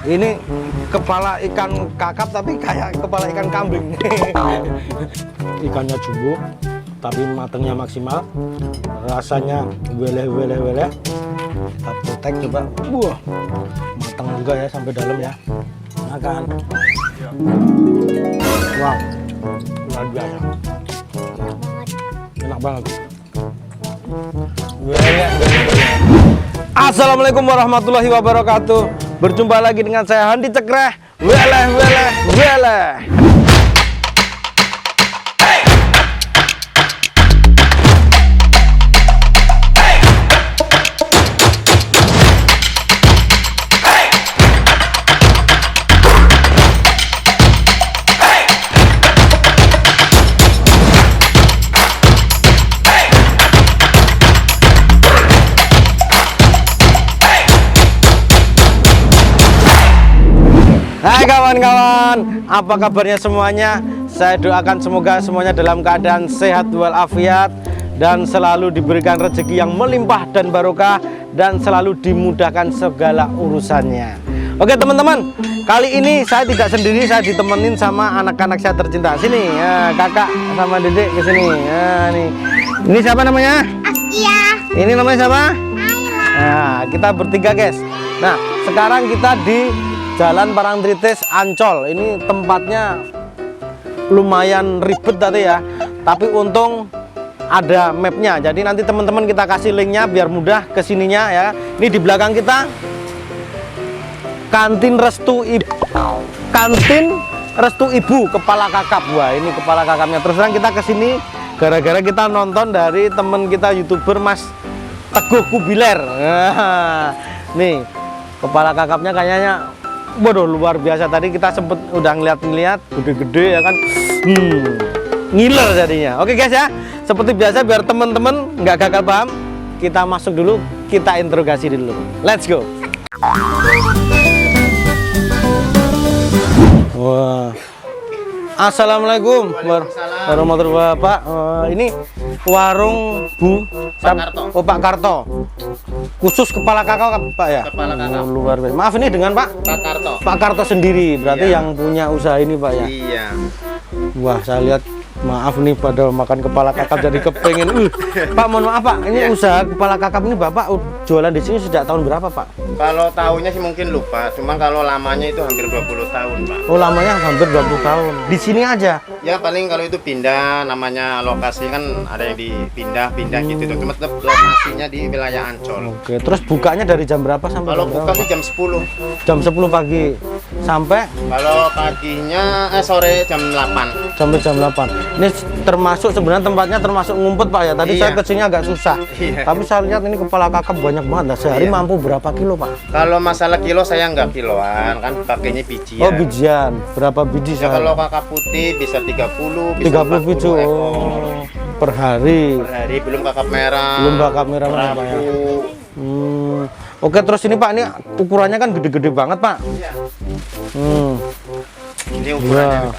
Ini kepala ikan kakap tapi kayak kepala ikan kambing. Ikannya jumbo tapi matangnya maksimal, rasanya weleh. Kita potek coba. Wah, matang juga ya sampai dalam ya. Makan. Wow, luar biasa. Enak banget. Assalamualaikum warahmatullahi wabarakatuh. Berjumpa lagi dengan saya Handi Cekreh. Weleh. Hai kawan-kawan, apa kabarnya semuanya? Saya doakan semoga semuanya dalam keadaan sehat walafiat dan selalu diberikan rezeki yang melimpah dan barokah dan selalu dimudahkan segala urusannya. Oke teman-teman, kali ini saya tidak sendiri, saya ditemenin sama anak-anak saya tercinta. Sini, ya, kakak sama dedek ke sini. Ya, nih. Ini siapa namanya? Askia. Ini namanya siapa? Ayla. Nah, kita bertiga guys. Nah, sekarang kita di Jalan Parangtritis Ancol. Ini tempatnya lumayan ribet tadi ya, tapi untung ada mapnya. Jadi nanti teman-teman kita kasih linknya biar mudah kesininya ya. Ini di belakang kita Kantin Restu Ibu Kepala Kakap. Wah, ini kepala kakapnya. Terus terang kita kesini gara-gara kita nonton dari temen kita YouTuber Mas Teguh Kubiler. Nah, nih kepala kakapnya kayaknya waduh luar biasa. Tadi kita sempet udah ngeliat gede-gede ya kan, ngiler jadinya. Oke guys ya, seperti biasa biar temen-temen nggak gagal paham, kita masuk dulu, kita interogasi dulu. Let's go. Wah, assalamualaikum warahmatullahi wabarakatuh. Pak, ini warung Oh, Pak Karto. Khusus kepala kakak Pak ya? Kepala kakak. Oh, luar biasa. Maaf ini dengan Pak Karto. Pak Karto sendiri, berarti Iya. yang punya usaha ini Pak ya? Iya. Wah, saya lihat maaf nih pada makan kepala kakap jadi kepengen. Pak, mohon maaf Pak, ini Iya. usaha kepala kakap ini Bapak jualan di sini sejak tahun berapa Pak? Kalau tahunnya sih mungkin lupa, cuma kalau lamanya itu hampir 20 tahun, Pak. Oh, lamanya hampir 20 tahun. Di sini aja? Ya paling kalau itu pindah, namanya lokasi kan ada yang dipindah-pindah gitu. Cuma tetap lokasinya di wilayah Ancol. Oke, terus bukanya dari jam berapa sampai Kalau jam buka berapa? sih jam 10. Jam 10 pagi sampai Kalau paginya sore jam 8. sampai jam 8. Ini termasuk sebenarnya tempatnya termasuk ngumpet Pak ya. Tadi Iya. saya kesini agak susah. Iya. Tapi saya lihat ini kepala kakap banyak banget. Nah, sehari Iya. mampu berapa kilo Pak? Kalau masalah kilo saya nggak kiloan, kan pakainya biji Oh, ya. bijian. Berapa biji Ya, sehari? kalau kakak putih bisa 30, bisa 30 biji. 40 ekor. Oh, per hari. Per hari, belum kakap merah. Belum kakap merah Pak ya. Kerapu. Oke, terus ini Pak, ini ukurannya kan gede-gede banget Pak. Iya. Ini Wah, ukurannya.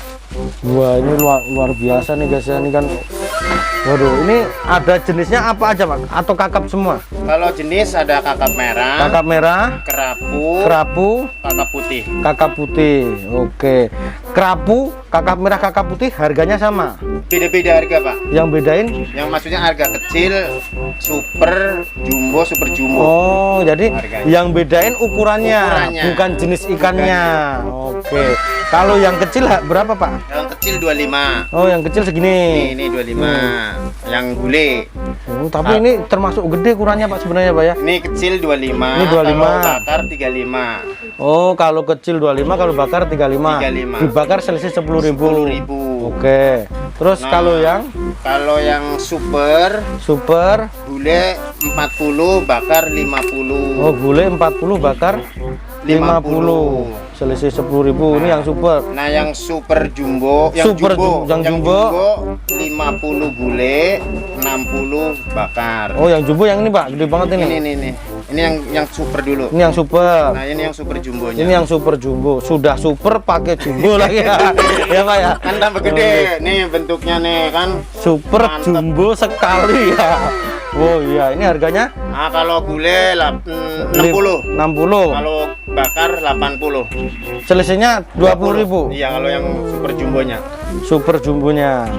wah ini luar biasa nih guys ya. Ini kan, waduh, ini ada jenisnya apa aja Pak? Atau kakap semua? Kalau jenis ada kakap merah, Kakap merah, kerapu, kakap putih. kakap putih. Oke, kerapu, kakap merah, kakap putih harganya sama. Beda-beda harga, Pak. Yang bedain? Yang maksudnya harga kecil, super jumbo. Oh, jadi Harganya. yang bedain ukurannya, Ukurannya. bukan jenis ikannya. Oke, kalau yang kecil berapa Pak? Yang kecil 25. Oh, yang kecil segini. Ini 25. Yang gulai. Oh, tapi ini termasuk gede ukurannya Pak sebenarnya Pak ya. Ini kecil 25. Ini 25. Kalau bakar 35. Oh, kalau kecil 25, kalau bakar 35. 35. Dibakar selisih 10.000. 10.000. Oke. Terus Nah, kalau yang super super, gulai 40, bakar 50. oh gulai 40 bakar 50. Selisih 10.000. Ini yang super. Nah, yang super jumbo, Super yang jumbo. 50 gulai, 60 bakar. Oh, yang jumbo yang ini Pak, gede banget ini. Ini. Ini yang super dulu. Ini yang super. Nah, ini yang super jumbonya. Ini yang super jumbo. Sudah super pakai jumbo lagi ya. Ya Pak ya. Kan tambah gede. Nih bentuknya nih kan. Super Mantap. jumbo sekali ya. Oh iya, ini harganya Nah, kalau gulai 60. 60. Kalau bakar 80. Selisihnya 20.000. Iya, kalau yang super jumbonya. Super jumbonya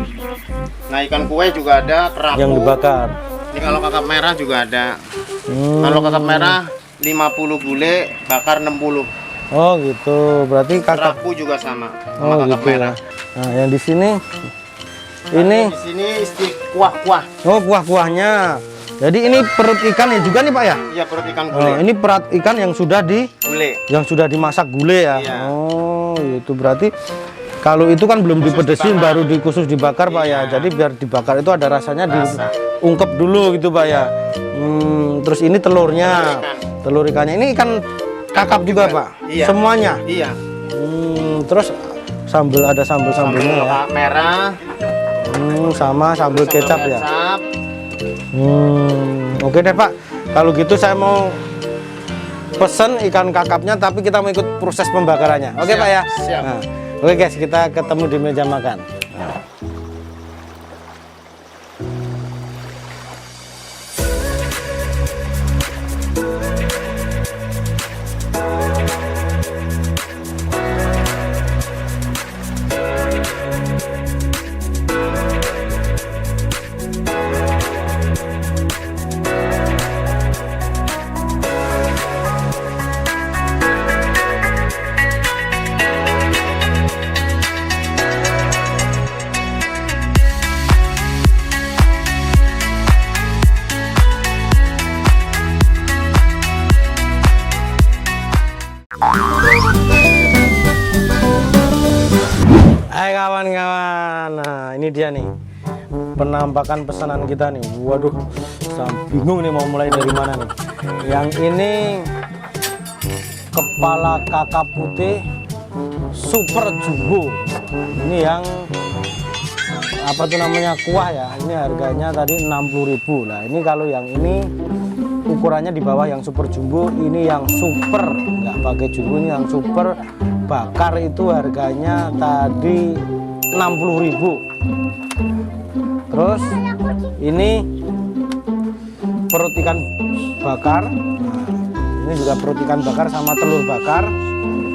Nah, ikan kue juga ada, kerapu. yang dibakar. Ini kalau kakap merah juga ada. Hmm. Kalau kakap merah 50 gulai, bakar 60. Oh gitu. Berarti kakak. Kerapu juga sama Oh kakap gitu merah. ya. Nah, yang di sini Nah, ini di sini isti kuah-kuah. oh kuah-kuahnya. Jadi ini perut ikan ya juga nih Pak ya? Iya, perut ikan Oh, gulai. ini perut ikan yang sudah Gulai. dimasak gulai ya. Iya. Oh, itu berarti kalau itu kan belum dipedesin dibakar. baru khusus dibakar Pak ya. Iya. Jadi biar dibakar itu ada rasanya Rasa. diungkep dulu gitu Pak ya. Terus ini telurnya. Telur ikannya ini ikan kakap juga Pak. Iya. Semuanya. Iya. Terus ada sambel-sambelnya ya. Kakap merah, Sama sambal kecap ya. kecap. Oke deh Pak. Kalau gitu saya mau pesen ikan kakapnya, tapi kita mau ikut proses pembakarannya. Oke Siap, Pak ya. siap. Nah, oke guys, kita ketemu di meja makan. Hai kawan-kawan, nah ini dia nih penampakan pesanan kita nih. Waduh, saya bingung nih mau mulai dari mana nih. Yang ini kepala kakap putih super jumbo. Ini yang apa tuh namanya, kuah ya. Ini harganya tadi 60.000 lah. Ini kalau yang ini ukurannya di bawah yang super jumbo, ini yang super nggak pakai jumbo, ini yang super bakar itu harganya tadi 60.000. Terus ini perut ikan bakar. Nah, ini juga perut ikan bakar sama telur bakar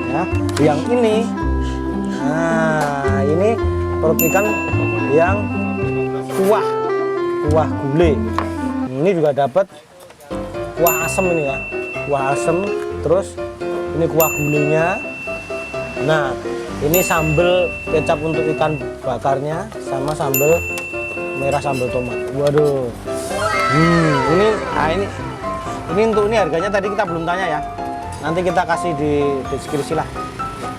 ya. Yang ini, nah ini perut ikan yang kuah gulai. Ini juga dapat kuah asem ini ya, kuah asem. Terus ini kuah gulainya. Nah, ini sambal kecap untuk ikan bakarnya sama sambal merah, sambal tomat. Waduh. Ini untuk ini harganya tadi kita belum tanya ya. Nanti kita kasih di deskripsi lah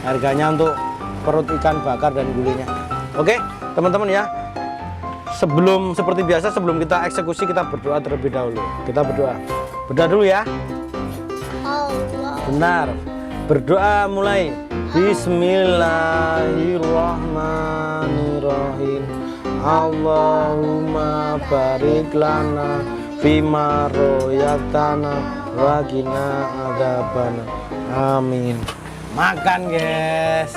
harganya untuk perut ikan bakar dan gulainya. Oke, teman-teman ya. Seperti biasa sebelum kita eksekusi kita berdoa terlebih dahulu. Kita berdoa. Berdoa dulu ya. Benar. Berdoa mulai. Bismillahirrahmanirrahim. Allahumma barik lana fima royatana wa qina adzabana. Amin. Makan guys.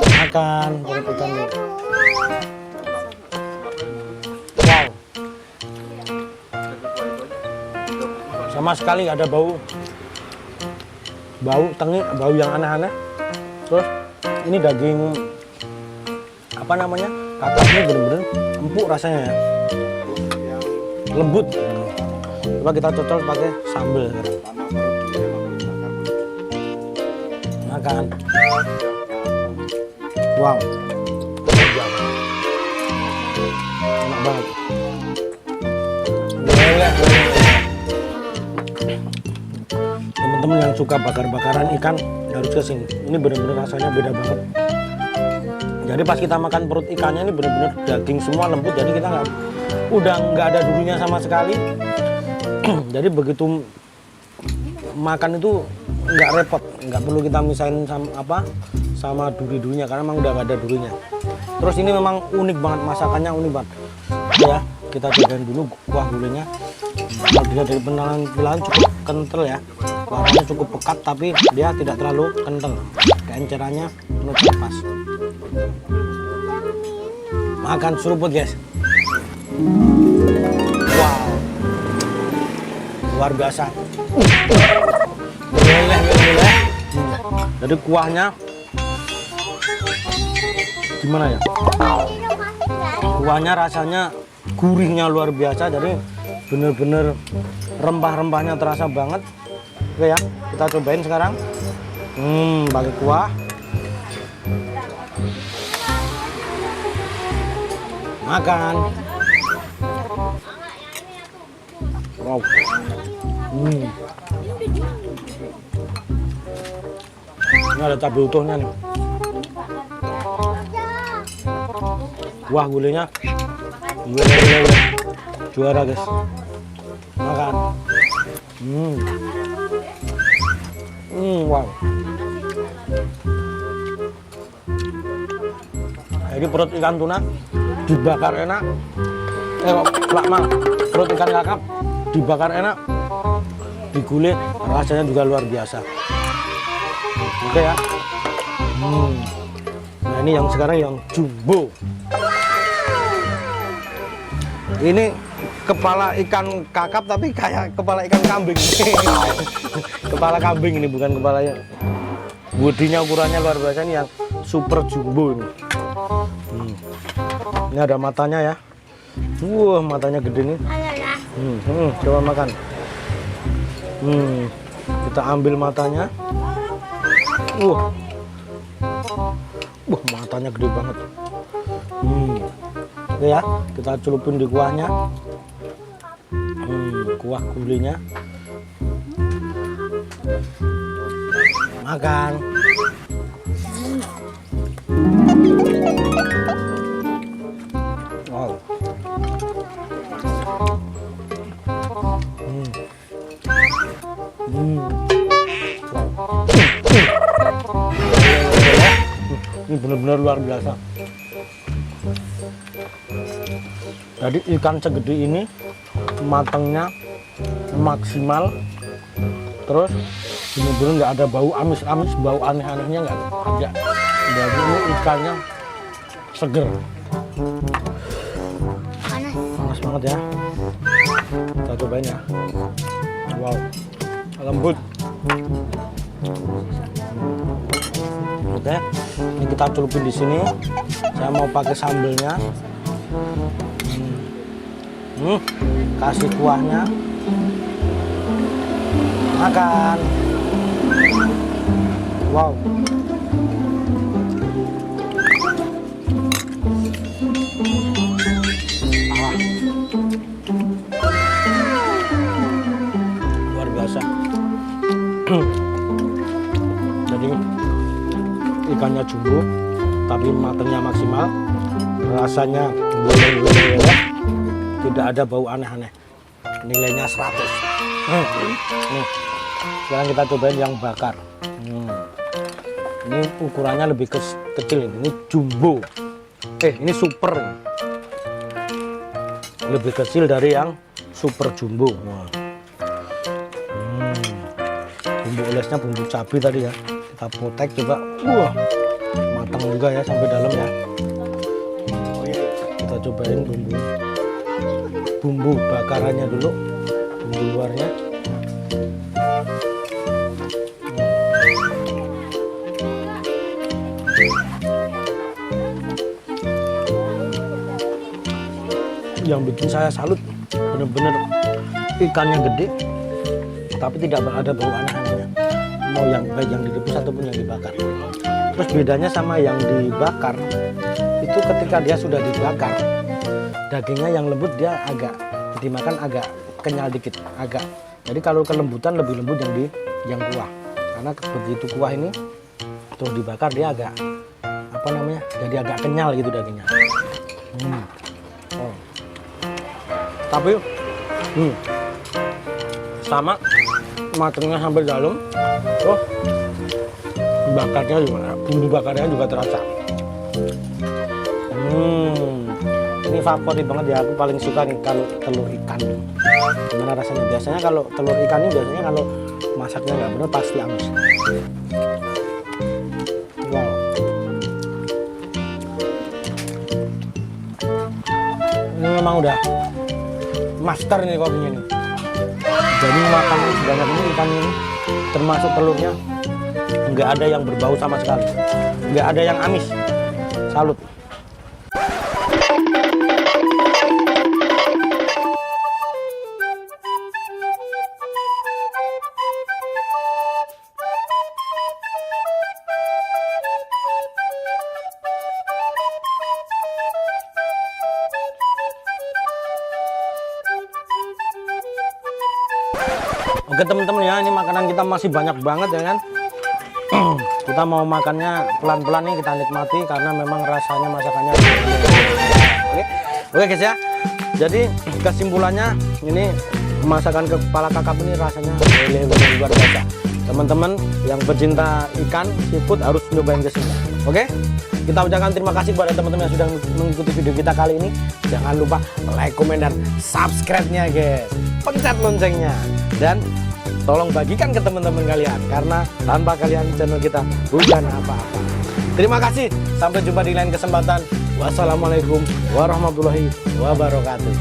Makan perut ikannya. Wow. Sama sekali nggak ada bau tengi, bau yang aneh-aneh. Terus ini daging apa namanya, kakapnya bener-bener empuk rasanya ya, lembut. Coba kita cocol pakai sambal sekarang. Makan. Wow, enak banget. Teman-teman yang suka bakar-bakaran ikan harus kesini. Ini benar-benar rasanya beda banget. Jadi pas kita makan perut ikannya ini benar-benar daging semua lembut. Jadi kita udah nggak ada durinya sama sekali. Jadi begitu makan itu nggak repot, nggak perlu kita misahin sama duri-durinya karena memang udah nggak ada durinya. Terus ini memang unik banget, masakannya unik banget. Ya, kita cobain dulu kuah gulainya. Kalau dilihat dari penampilan cukup kental ya, warnanya cukup pekat tapi dia tidak terlalu kental, keencerannya menurut pas. Makan seruput guys. Wow, luar biasa. Meleleh. Jadi kuahnya gimana ya? Kuahnya rasanya gurihnya luar biasa, jadi bener-bener rempah-rempahnya terasa banget. Oke ya, kita cobain sekarang. Pakai kuah. Makan. Wow. Ini ada cabai utuhnya nih. Wah, gulenya juara guys. Makan. Wow. Jadi perut ikan tuna dibakar enak. Perut ikan kakap dibakar enak, digulai rasanya juga luar biasa. Oke ya. Nah ini yang sekarang yang jumbo. Ini kepala ikan kakap tapi kayak kepala ikan kambing. Kepala kambing ini, bukan kepalanya. Bodinya ukurannya luar biasa, ini yang super jumbo ini. Ini ada matanya ya. Wah, matanya gede nih. Coba makan. Kita ambil matanya. Matanya gede banget. Oke ya, kita celupin di kuahnya. Kuah gulenya. Makan. Wow. Ini benar-benar luar biasa. Jadi ikan segede ini matangnya maksimal, terus benar-benar nggak ada bau amis-amis, bau aneh-anehnya nggak ada. Jadi ini ikannya seger. Panas banget ya. Kita cobain ya. Wow, lembut. Oke, ini kita celupin di sini. Saya mau pakai sambelnya. Kasih kuahnya. Makan. Wow. Luar biasa. Jadi ikannya jumbo tapi matangnya maksimal, rasanya boleh ya, tidak ada bau aneh-aneh, nilainya 100. Nih, sekarang kita cobain yang bakar. Ini ukurannya lebih kecil, ini jumbo, ini super, lebih kecil dari yang super jumbo. Bumbu olesnya bumbu cabai tadi ya, kita potek coba. Wah, matang juga ya sampai dalam ya. Kita cobain bumbu bakarannya dulu, bumbu luarnya. Yang bikin saya salut, bener-bener ikannya gede tapi tidak ada bau aneh-anehnya, mau yang baik yang direbus ataupun yang dibakar. Terus bedanya sama yang dibakar itu, ketika dia sudah dibakar dagingnya yang lembut, dia agak dimakan agak kenyal dikit, agak. Jadi kalau kelembutan lebih lembut yang kuah, karena begitu kuah ini terus dibakar dia agak jadi agak kenyal gitu dagingnya. Tapi sama matangnya sampai dalam. Bakarnya juga, bumbu bakarnya juga terasa. Ini favorit banget ya, aku paling suka nih kalau telur ikan. Gimana rasanya? Biasanya kalau telur ikan ini biasanya kalau masaknya nggak bener pasti amis. Wow. Ini memang udah master nih kopinya nih. Jadi makan sebanyak ini ikan ini, termasuk telurnya, nggak ada yang berbau sama sekali, nggak ada yang amis. Salut. Oke teman-teman ya, ini makanan kita masih banyak banget ya kan. Kita mau makannya pelan-pelan nih, kita nikmati karena memang rasanya masakannya. Oke guys ya. Jadi kesimpulannya ini masakan kepala kakap ini rasanya luar biasa. Teman-teman yang pecinta ikan seafood harus nyobain ke sini. Oke? Kita ucapkan terima kasih kepada teman-teman yang sudah mengikuti video kita kali ini. Jangan lupa like, komen, dan subscribe-nya guys. Pencet loncengnya. Dan tolong bagikan ke teman-teman kalian. Karena tanpa kalian channel kita bukan apa-apa. Terima kasih. Sampai jumpa di lain kesempatan. Wassalamualaikum warahmatullahi wabarakatuh.